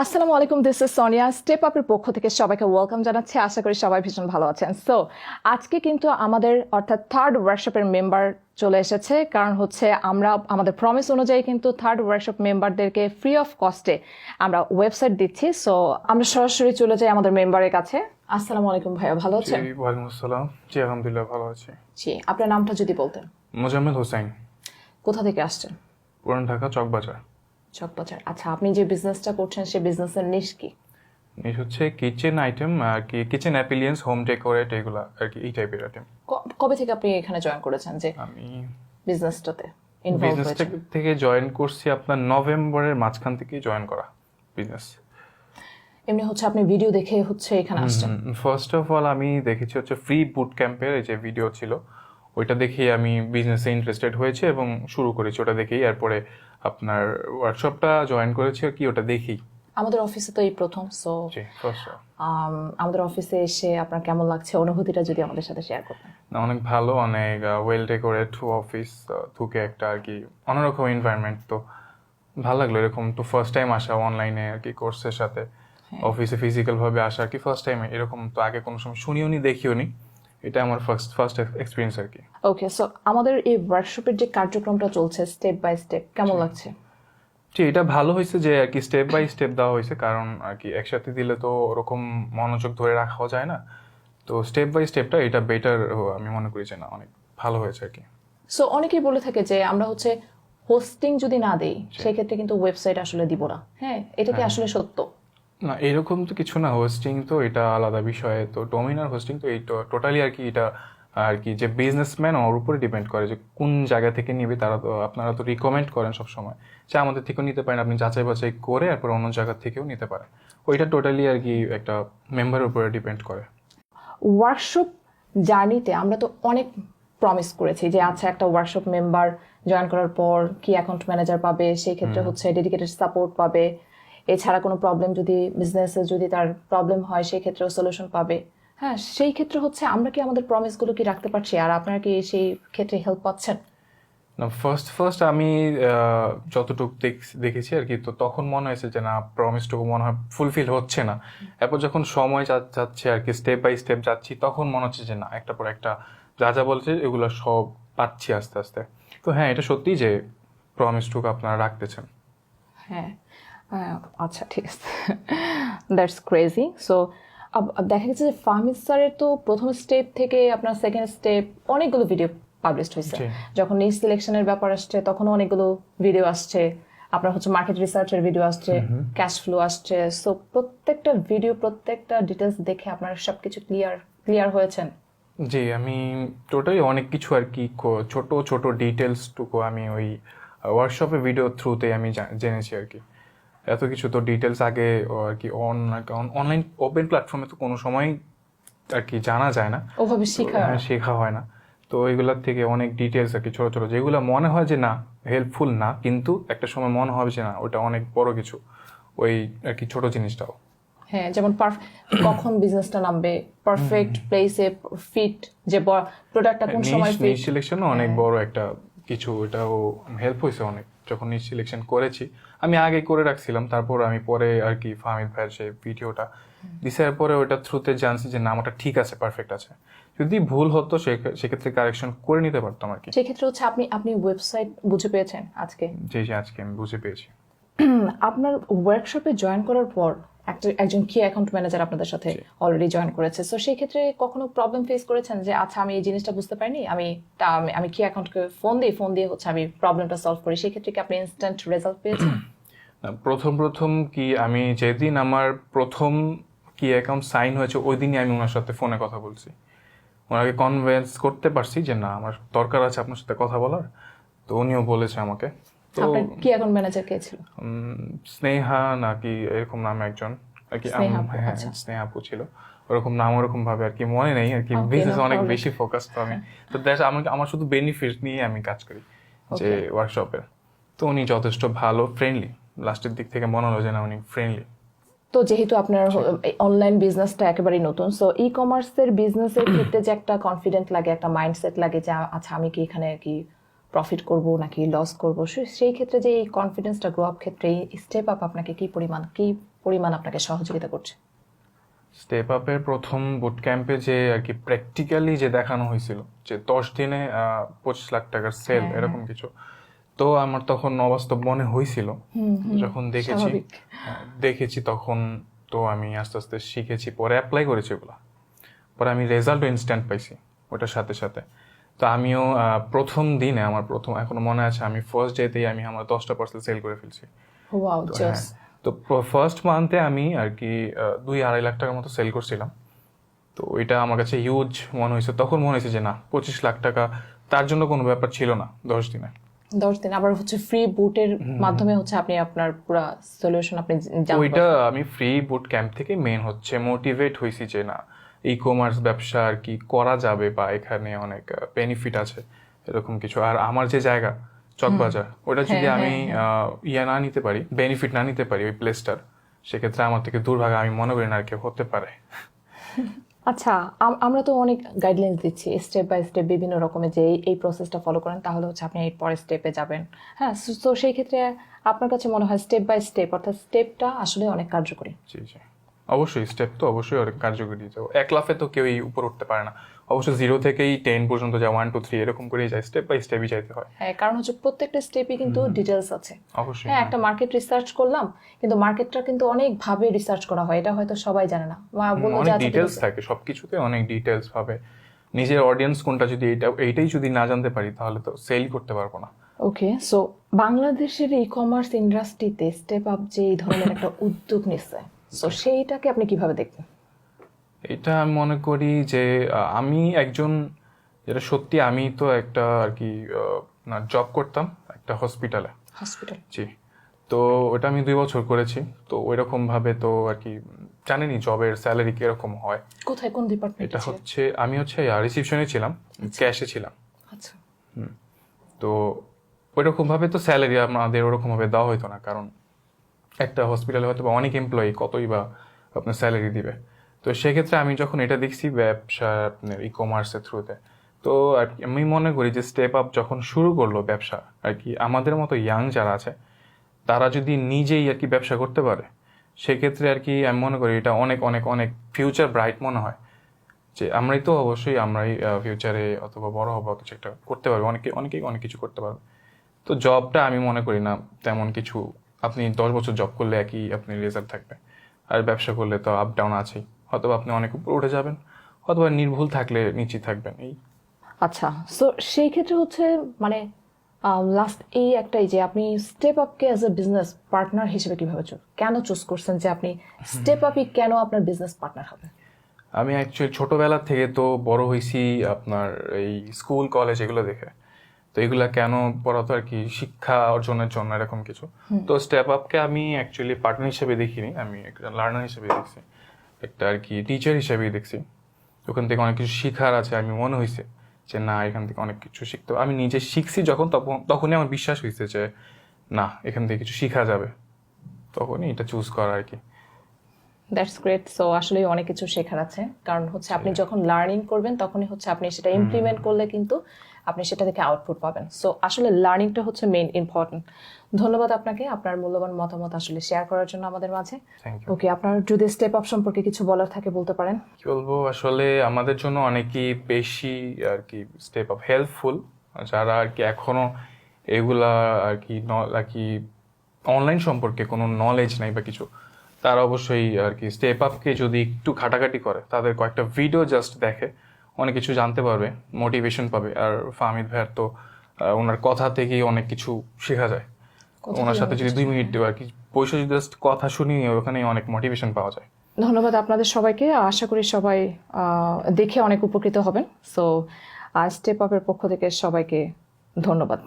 আসসালামু আলাইকুম, this is Sonia. Step আপের পক্ষ থেকে সবাইকে ওয়েলকাম জানাচ্ছি। আশা করি সবাই ভীষণ ভালো আছেন। সো আজকে কিন্তু আমাদের অর্থাৎ থার্ড ওয়ার্কশপের মেম্বার চলে এসেছে, কারণ হচ্ছে আমরা আমাদের প্রমিস অনুযায়ী কিন্তু থার্ড ওয়ার্কশপ মেম্বারদেরকে ফ্রি অফ কস্টে আমরা ওয়েবসাইট দিচ্ছি। সো আমরা সরাসরি চলে যাই আমাদের মেম্বারের কাছে। আসসালামু আলাইকুম ভাইয়া, ভালো আছেন? জি ওয়ালাইকুম আসসালাম। জি আলহামদুলিল্লাহ ভালো আছি। জি, আপনার নামটা যদি বলতেন। মোজাম্মেল হোসেন, কোথা থেকে আসছেন? পুরান ঢাকা চকবাজার। চকবাজার। আচ্ছা, আপনি যে বিজনেসটা করছেন সেই বিজনেসের নিশ কি? এই হচ্ছে কিচেন আইটেম আর কি, কিচেন অ্যাপিলিয়েন্স, হোম ডেকোরেট, এগুলা আর কি, এই টাইপের আইটেম। কবে থেকে আপনি এখানে জয়েন করেছেন যে আমি বিজনেসটাতে ইনভলভ বিজনেস হয়েছেন? থেকে জয়েন করছি আপনার নভেম্বরের মাঝখান থেকেই জয়েন করা বিজনেস। এমনি হচ্ছে আপনি ভিডিও দেখে হচ্ছে এখানে আসছেন? ফার্স্ট অফ অল আমি দেখেছি হচ্ছে ফ্রি বুট ক্যাম্পের এই যে ভিডিও ছিল, ওইটা দেখেই আমি বিজনেসে ইন্টারেস্টেড হয়েছে এবং শুরু করেছি ওটা দেখেই। এরপরে আপনার ওয়ার্কশপটা জয়েন করেছি আর কি, ওটা দেখেই। আমাদের অফিসে তো এই প্রথম। সো জি ফার্স্ট। আমাদের অফিসে এসে আপনার কেমন লাগছে, অনুভূতিটা যদি আমাদের সাথে শেয়ার করতেন। না, অনেক ভালো, অনেক ওয়েল ডেকোরেট অফিস, থুকে একটা আর কি অন্যরকম এনভায়রনমেন্ট। তো ভালো লাগলো এরকম, তো ফার্স্ট টাইম আসা অনলাইনে আর কি কোর্সের সাথে, অফিসে ফিজিক্যাল ভাবে আসা আর কি ফার্স্ট টাইম। এরকম তো আগে কোনো সময় শুনিও নি, দেখিও নি, এটা আমার ফার্স্ট এক্সপিরিয়েন্স আর কি। ওকে, সো আমাদের এই ওয়ার্কশপের যে কার্যক্রমটা চলছে স্টেপ বাই স্টেপ, কেমন লাগছে? জি, এটা ভালো হয়েছে যে আর কি স্টেপ বাই স্টেপ দেওয়া হয়েছে, কারণ আর কি একসাথে দিলে তো ওরকম মনোযোগ ধরে রাখাও যায় না। তো স্টেপ বাই স্টেপটা এটা বেটার, আমি মনে করি যে না, অনেক ভালো হয়েছে আর কি। সো অনেকেই বলে থাকে যে আমরা হচ্ছে হোস্টিং যদি না দেই সেক্ষেত্রে কিন্তু ওয়েবসাইট আসলে দিব না। হ্যাঁ, এটা কি আসলে সত্য? না, এরকম তো কিছু না, হোস্টিং তো এটা আলাদা বিষয়। তো ডোমেইন আর হোস্টিং তো এই টোটালি আর কি, এটা আর কি যে বিজনেসম্যান ওর উপরে ডিপেন্ড করে যে কোন জায়গা থেকে নিবে। তারা তো, আপনারা তো রিকমেন্ড করেন সবসময় যে আমাদের থেকেও নিতে পারেন, আপনি যাচাই বাছাই করে এরপর অন্য জায়গা থেকেও নিতে পারেন। ওইটা টোটালি আর কি একটা মেম্বারের উপরে ডিপেন্ড করে। ওয়ার্কশপ জার্নিতে আমরা তো অনেক প্রমিস করেছি যে আচ্ছা একটা ওয়ার্কশপ মেম্বার জয়েন করার পর কি অ্যাকাউন্ট ম্যানেজার পাবে, সেই ক্ষেত্রে হচ্ছে ডেডিকেটেড সাপোর্ট পাবে, এছাড়া কোনো প্রবলেম যদি বিজনেসে যদি তার প্রবলেম হয় সেই ক্ষেত্রেও সলিউশন পাবে। হ্যাঁ, সেই ক্ষেত্রে হচ্ছে আমরা কি আমাদের প্রমিসগুলো কি রাখতে পারছি, আর আপনারা কি সেই ক্ষেত্রে হেল্প পাচ্ছেন? না, ফার্স্ট আমি যতটুকু দেখেছি আর কি, তো তখন মনে হয়েছে যে না, প্রমিসটুকু মনে হয় ফুলফিল হচ্ছে না। এরপর যখন সময় যাচ্ছে আর কি, স্টেপ বাই স্টেপ যাচ্ছি, তখন মনে হচ্ছে যে না, একটা পর একটা যা যা বলছে এগুলো সব পাচ্ছি আস্তে আস্তে। তো হ্যাঁ, এটা সত্যি যে প্রমিসটুকু আপনারা রাখতেছেন। হ্যাঁ, আচ্ছা ঠিক আছে। That's crazy. সো দেখা গেছে যে ফাহমিদ স্যারের তো প্রথম স্টেপ থেকে আপনার সেকেন্ড স্টেপ অনেকগুলো ভিডিও পাবলিশ হয়েছে। জি। যখন নিজ সিলেকশনের ব্যাপার আসছে তখনও অনেকগুলো ভিডিও আসছে, আপনার হচ্ছে মার্কেট রিসার্চের ভিডিও আসছে, ক্যাশ ফ্লো আসছে। সো প্রত্যেকটা ভিডিও, প্রত্যেকটা ডিটেলস দেখে আপনারা সবকিছু ক্লিয়ার হয়েছেন? জি, আমি টোটালি অনেক কিছু আর কি, ছোট ছোট ডিটেলসটুকু আমি ওই ওয়ার্কশপের ভিডিও থ্রুতে আমি জেনেছি আর কি। এত কিছু তো ডিটেলস আগে আর কি অনলাইন ওপেন প্ল্যাটফর্মে তো কোনো সময় আর কি জানা যায় না, ওভাবে শেখা হয় না। তো এগুলোর থেকে অনেক ডিটেলস আর কি, ছোট ছোট যেগুলো মনে হয় যে না হেল্পফুল না, কিন্তু একটা সময় মনে হবে যে না, ওটা অনেক বড় কিছু, ওই আর কি ছোট জিনিসটাও। হ্যাঁ, যেমন কখন বিজনেসটা নামবে, পারফেক্ট প্লেসে ফিট, যে প্রোডাক্টটা কোন সময় নিশ ফিট। সিলেকশনও অনেক বড় একটা কিছু, এটাও হেল্প হয়েছে অনেক। যখন নিশ সিলেকশন করেছি, আমি আগে করে রাখছিলাম, তারপর আমি পরে আর কি ফাহমিদ ভাইয়ের সেই ভিডিওটা দিছে, পরে ওইটা থ্রুতে জানছি যে না, আমারটা ঠিক আছে, পারফেক্ট আছে। যদি ভুল হতো সেক্ষেত্রে কারেকশন করে নিতে পারতাম আর কি। সেক্ষেত্রে হচ্ছে আপনি ওয়েবসাইট বুঝে পেয়েছেন আজকে? যে আজকে আমি বুঝে পেয়েছি। আপনার ওয়ার্কশপে জয়েন করার পর একজন কি অ্যাকাউন্ট ম্যানেজার আপনাদের সাথে অলরেডি জয়েন করেছে। সো সেই ক্ষেত্রে কখনো প্রবলেম ফেস করেছেন যে আচ্ছা আমি এই জিনিসটা বুঝতে পারিনি, আমি কি অ্যাকাউন্টকে ফোন দিয়ে হচ্ছে আমি প্রবলেমটা সলভ করি, সেই ক্ষেত্রে কি আপনি ইনস্ট্যান্ট রেজাল্ট পেয়েছেন? প্রথম কি, আমি যেদিন আমার প্রথম কি অ্যাকাউন্ট সাইন হয়েছে ওই দিনই আমি ওনার সাথে ফোনে কথা বলছি, ওনাকে কনভিন্স করতে পারছি যে না, আমার দরকার আছে আপনার সাথে কথা বলার। তো উনিও বলেছে আমাকে। তো আপনার কি অ্যাকাউন্ট ম্যানেজার কে ছিল? স্নেহা নাকি এরকম নাম একজন আর কি, স্নেহা আপু, হ্যাঁ আচ্ছা। স্নেহা আপু ছিল, ওরকম নাম ওরকম ভাবে আর কি মনে নেই আর কি। Okay, বিজনেস no অনেক problem. বেশি ফোকাস তো আমি, তো আমার শুধু বেনিফিট নিয়ে আমি কাজ করি যে Okay. ওয়ার্কশপের। তো উনি যথেষ্ট ভালো, ফ্রেন্ডলি, লাস্টের দিক থেকে মনে হলো যে না, উনি ফ্রেন্ডলি। তো যেহেতু আপনার অনলাইন বিজনেসটা একেবারেই নতুন, সো ই কমার্সের বিজনেসের ক্ষেত্রে যে একটা কনফিডেন্ট লাগে, একটা মাইন্ডসেট লাগে যে আচ্ছা আমি কি এখানে কি প্রফিট করব নাকি লস করব, সেই ক্ষেত্রে যে এই কনফিডেন্সটা গ্রো আপ ক্ষেত্রে এই স্টেপ আপ আপনাকে কি পরিমাণ আপনাকে সহযোগিতা করছে? স্টেপ আপের প্রথম বুট ক্যাম্পে যে আর কি প্র্যাকটিক্যালি যে দেখানো হয়েছিল যে 10 দিনে 25 লাখ টাকার সেল এরকম কিছু, তো আমার তখন অবাস্তব মনে হয়েছিল। যখন দেখেছি তখন তো আমি আস্তে আস্তে শিখেছি, পরে অ্যাপ্লাই করেছি ওগুলা, পরে আমি রেজাল্টও ইনস্ট্যান্ট পাইছি ওটার সাথে সাথে। তো আমিও প্রথম দিনে এখনো মনে আছে, আমি ফার্স্ট ডেতেই আমি আমার 10টা পার্সেল সেল করে ফেলছি। ওয়াও, জাস্ট তো ফার্স্ট মান্থে আমি আর কি 2-2.5 লাখ টাকার মতো সেল করছিলাম। তো এটা আমার কাছে হিউজ মনে হয়েছে, তখন মনে হয়েছে যে না 25 লাখ টাকা তার জন্য কোনো ব্যাপার ছিল না 10 দিনে। 10 দিন আবার হচ্ছে ফ্রি বুটের মাধ্যমে হচ্ছে আপনি আপনার পুরো সলিউশন আপনি ওইটা আমি ফ্রি বুট ক্যাম্প থেকে মেন হচ্ছে মোটিভেট হয়েছি যে না ই কমার্স ব্যবসা আর কি করা যাবে, বা এখানে অনেক বেনিফিট আছে এরকম কিছু। আর আমার যে জায়গা চকবাজার, ওটা যদি আমি না নিতে পারি, বেনিফিট না নিতে পারি ওই প্লেসটার, সেক্ষেত্রে আমার থেকে দুর্ভাগা আমি মনে করি না আর কেউ হতে পারে। আচ্ছা, আমরা তো অনেক গাইডলাইন্স দিচ্ছি স্টেপ বাই স্টেপ বিভিন্ন রকমের, যে এই প্রসেসটা ফলো করেন তাহলে হচ্ছে আপনি এর পরের স্টেপে যাবেন। হ্যাঁ, তো সেই ক্ষেত্রে আপনার কাছে মনে হয় স্টেপ বাই স্টেপ অর্থাৎ স্টেপটা আসলে অনেক কার্যকরী? জি জি, অবশ্যই স্টেপ তো অবশ্যই অনেক কার্যকরী। তো এক লাফে তো কেউই উপর উঠতে পারে না, অবশ্যই 0 থেকেই 10 পর্যন্ত যায়, 1 2 3 এরকম করেই যায়, স্টেপ বাই স্টেপই যাইতে হয়। হ্যাঁ, কারণ হচ্ছে প্রত্যেকটা স্টেপে কিন্তু ডিটেলস আছে। অবশ্যই। হ্যাঁ, একটা মার্কেট রিসার্চ করলাম, কিন্তু মার্কেটটা কিন্তু অনেক ভাবে রিসার্চ করা হয়, এটা হয়তো সবাই জানে না। অনেক ডিটেলস থাকে সবকিছুতে, অনেক ডিটেলস ভাবে নিজের অডিয়েন্স কোনটা, যদি এইটাই যদি না জানতে পারি তাহলে তো সেল করতে পারবো না। ওকে, সো বাংলাদেশের ই কমার্স ইন্ডাস্ট্রিতে স্টেপ আপ যে এই ধরনের একটা উদ্যোগ নিচ্ছে, সো সেইটাকে আপনি কিভাবে দেখবেন? এটা আমি মনে করি যে আমি একজন, যেটা সত্যি, আমি তো একটা আর কি জব করতাম একটা হসপিটাল। জি। তো ওটা আমি 2 বছর করেছি। তো ওইরকম ভাবে তো আর কি জানেনই জবের স্যালারি কিরকম হয়। কোথায়, কোন ডিপার্টমেন্টে? এটা হচ্ছে আমি রিসিপশনে ছিলাম, ক্যাশে ছিলাম। আচ্ছা। তো ওইরকম ভাবে তো স্যালারি আমাদের ওরকম ভাবে দেওয়া হতো না, কারণ একটা হসপিটালে হয়তো বা অনেক এমপ্লয়ি, কতই বা আপনার স্যালারি দিবে। তো সেক্ষেত্রে আমি যখন এটা দেখছি ব্যবসা আপনার ই কমার্সের থ্রুতে, তো আর কি আমি মনে করি যে স্টেপ আপ যখন শুরু করলো ব্যবসা আর কি, আমাদের মতো ইয়াং যারা আছে তারা যদি নিজেই আর কি ব্যবসা করতে পারে, সেক্ষেত্রে আর কি আমি মনে করি এটা অনেক অনেক অনেক ফিউচার ব্রাইট মনে হয়। যে আমরাই ফিউচারে অথবা বড় হবো, কিছু একটা করতে পারবে, অনেকেই অনেক কিছু করতে পারবে। তো জবটা আমি মনে করি না তেমন কিছু, আপনি 10 বছর জব করলে একই আপনি রেজাল্ট থাকবে, আর ব্যবসা করলে তো আপ ডাউন আছেই, হয়তো আপনি অনেক উপরে উঠে যাবেন, অথবা নির্ভুল থাকলে নিচে থাকবেন। এই আচ্ছা, সো সেই ক্ষেত্রে হচ্ছে মানে লাস্ট এই একটাই যে আপনি স্টেপ আপকে অ্যাজ এ বিজনেস পার্টনার হিসেবে কিভাবে কেন চুজ করছেন যে আপনি স্টেপ আপই কেন আপনার বিজনেস পার্টনার হবে? আমি অ্যাকচুয়ালি ছোটবেলা থেকে তো বড় হয়েছি আপনার এই স্কুল কলেজ এগুলো দেখে। তো এগুলা কেন পড়াতো আর কি, শিক্ষা অর্জনের জন্য এরকম কিছু। তো স্টেপ আপকে আমি অ্যাকচুয়ালি পার্টনার হিসেবে দেখিনি, আমি একটা লার্নার হিসেবে দেখছি, একটা আর কি টিচার হিসেবেই দেখছি। ওখান থেকে অনেক কিছু শিখার আছে, আমি মনে হয়েছে যে না এখান থেকে অনেক কিছু শিখতে, আমি নিজে শিখছি যখন, তখনই আমার বিশ্বাস হয়েছে যে না এখান থেকে কিছু শিখা যাবে, তখনই এটা চুজ করা আর কি। That's great. সো আসলে অনেক কিছু শেখার আছে, কারণ হচ্ছে আপনি যখন লার্নিং করবেন তখনই হচ্ছে আপনি সেটা ইমপ্লিমেন্ট করলে কিন্তু আপনি সেটা থেকে আউটপুট পাবেন। সো আসলে লার্নিংটা হচ্ছে মেইন ইম্পর্টেন্ট। ধন্যবাদ আপনাকে আপনার মূল্যবান মতামত আসলে শেয়ার করার জন্য আমাদের মাঝে। ওকে, আপনার যদি স্টেপ আপ সম্পর্কে কিছু বলার থাকে বলতে পারেন। কি বলবো, আসলে আমাদের জন্য অনেকই বেশি আর কি স্টেপ আপ হেল্পফুল, যারা আর কি এখনো এগুলা আর কি অনলাইন সম্পর্কে কোনো নলেজ নাই বা কিছু, তারা অবশ্যই আর কি স্টেপ আপকে যদি একটু ঘাটাঘাটি করে, তাদের কয়েকটা ভিডিও জাস্ট দেখে অনেক কিছু জানতে পারবে, মোটিভেশন পাবে। আর ফাহমিদ ভাইয়ার তো ওনার কথা থেকেই অনেক কিছু শেখা যায়। ওনার সাথে যদি 2 মিনিট আর কি বসে যদি জাস্ট কথা শুনি, ওখানে অনেক মোটিভেশন পাওয়া যায়। ধন্যবাদ আপনাদের সবাইকে, আশা করি সবাই দেখে অনেক উপকৃত হবেন। সো স্টেপ আপের পক্ষ থেকে সবাইকে ধন্যবাদ।